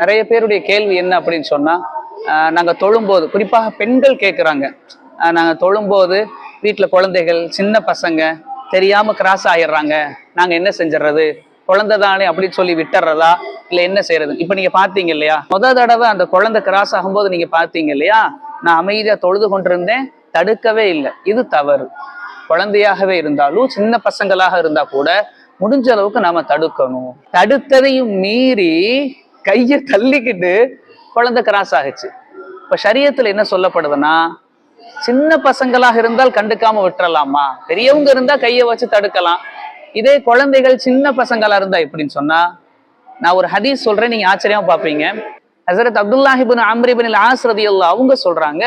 நிறைய பேருடைய கேள்வி என்ன அப்படின்னு சொன்னா, நாங்க தொழும்போது குறிப்பாக பெண்கள் கேட்குறாங்க, நாங்க தொழும்போது வீட்டுல குழந்தைகள் சின்ன பசங்க தெரியாம கிராஸ் ஆயிடுறாங்க, நாங்க என்ன செஞ்சிடறது, குழந்தை தானே அப்படின்னு சொல்லி விட்டுறதா இல்ல என்ன செய்யறது? இப்ப நீங்க பாத்தீங்க இல்லையா, தடவை அந்த குழந்தை கிராஸ் ஆகும்போது நீங்க பாத்தீங்க இல்லையா, நான் அமைதியா தொழுது கொண்டிருந்தேன், தடுக்கவே இல்லை. இது தவறு. குழந்தையாகவே இருந்தாலும் சின்ன பசங்களாக இருந்தா கூட முடிஞ்ச அளவுக்கு நாம தடுக்கணும். தடுத்ததையும் மீறி கையை தள்ளிக்கிட்டு குழந்தை கிராஸ் ஆகுச்சு. இப்ப ஷரியத்துல என்ன சொல்லப்படுதுன்னா, சின்ன பசங்களாக இருந்தால் கண்டுக்காம விட்டுறலாமா, பெரியவங்க இருந்தா கையை வச்சு தடுக்கலாம். இதே குழந்தைகள் சின்ன பசங்களா இருந்தா எப்படின்னு சொன்னா, நான் ஒரு ஹதீஸ் சொல்றேன், நீங்க ஆச்சரியமா பாப்பீங்க. ஹஸரத் அப்துல்லாஹ் இப்னு அம்ர் இப்னு ஆஸ் ரலியல்லாஹு அவங்க சொல்றாங்க,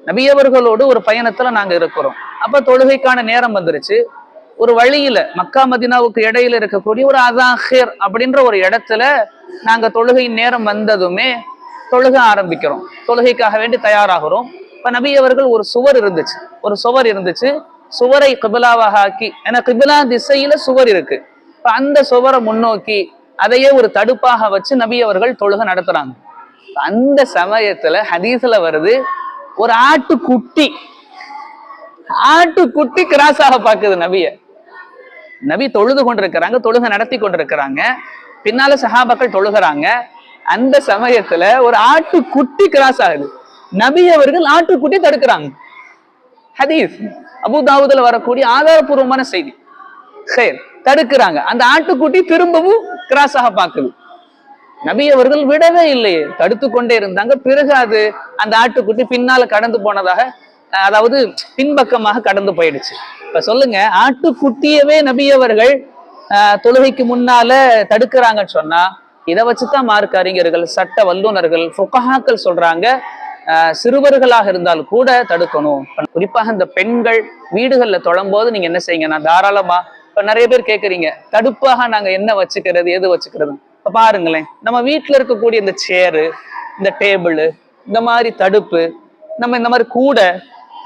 நபியவர்களோடு ஒரு பயணத்துல நாங்க இருக்கிறோம். அப்ப தொழுகைக்கான நேரம் வந்துருச்சு. ஒரு வழியில மக்கா மதினாவுக்கு இடையில இருக்கக்கூடிய ஒரு அதாஹிர் அப்படின்ற ஒரு இடத்துல நாங்க தொழுகை நேரம் வந்ததுமே தொழுகை ஆரம்பிக்கிறோம். தொழுகைக்காக வேண்டி தயாராகிறோம். இப்ப நபி அவர்கள் ஒரு சுவர் இருந்துச்சு. சுவரை கிபிலாவாக ஆக்கி, ஏன்னா கிபிலா திசையில சுவர் இருக்கு. இப்ப அந்த சுவரை முன்னோக்கி அதையே ஒரு தடுப்பாக வச்சு நபி அவர்கள் தொழுகை நடத்துறாங்க. அந்த சமயத்துல ஹதீஸ்ல வருது, ஒரு ஆட்டுக்குட்டி கிராஸ் ஆக பாக்குது நபிய. நபி தொழுது கொண்டிருக்கிறாங்க, தொழுகை நடத்தி கொண்டிருக்கிறாங்க, பின்னால சஹாபாக்கள் தொழுகிறாங்க. அந்த சமயத்துல ஒரு ஆட்டுக்குட்டி கிராஸ் ஆகுது. நபி அவர்கள் ஆட்டுக்குட்டி தடுக்கிறாங்க. ஹதீஸ் அபூ தாவூதுல வரக்கூடிய ஆதாரபூர்வமான செய்தி. தடுக்கிறாங்க. அந்த ஆட்டுக்குட்டி திரும்பவும் கிராஸ் ஆக பாக்குது. நபி அவர்கள் விடவே இல்லையே, தடுத்து கொண்டே இருந்தாங்க. பிறகு அது அந்த ஆட்டுக்குட்டி பின்னால கடந்து போனதாக, அதாவது பின்பக்கமாக கடந்து போயிடுச்சு. இப்ப சொல்லுங்க, ஆட்டுக்குட்டியவே நபி அவர்கள் தொழுகைக்கு முன்னால தடுக்கிறாங்கன்னு சொன்னா, இதை வச்சுதான் மார்க்க அறிஞர்கள், சட்ட வல்லுநர்கள், ஃபுகஹாக்கள் சொல்றாங்க, சிறுவர்களாக இருந்தாலும் கூட தடுக்கணும். குறிப்பாக இந்த பெண்கள் வீடுகள்ல தொழும்போது நீங்க என்ன செய்யுங்கன்னா, தாராளமா, இப்ப நிறைய பேர் கேட்குறீங்க, தடுப்பாக நாங்க என்ன வச்சுக்கிறது, எது வச்சுக்கிறது? இப்ப பாருங்களேன், நம்ம வீட்டுல இருக்கக்கூடிய இந்த சேரு, இந்த டேபிள், இந்த மாதிரி தடுப்பு, நம்ம இந்த மாதிரி கூடை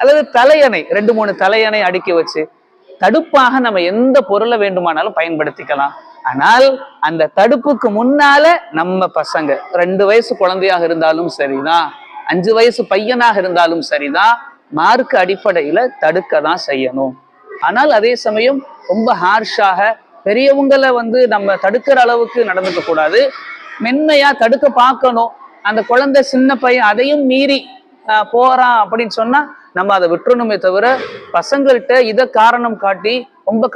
அல்லது தலையணை, 2-3 தலையணை அடுக்கி வச்சு தடுப்பாக நம்ம எந்த பொருளை வேண்டுமானாலும் பயன்படுத்திக்கலாம். ஆனால் அந்த தடுப்புக்கு முன்னால நம்ம பசங்க 2 வயசு குழந்தையாக இருந்தாலும் சரிதான், 5 வயசு பையனாக இருந்தாலும் சரிதான், மார்க்க அடிப்படையில தடுக்க தான் செய்யணும். ஆனால் அதே சமயம் ரொம்ப ஹார்ஷாக பெரியவங்களை நம்ம தடுக்கிற அளவுக்கு நடந்துக்க கூடாது. மென்மையா தடுக்க பார்க்கணும். அந்த குழந்தை சின்ன பையன் அதையும் மீறி போறான் அப்படின்னு சொன்னா நம்ம அதை விட்டுறணுமே தவிர, பசங்கள்கிட்ட இதை காரணம் காட்டி ரொம்ப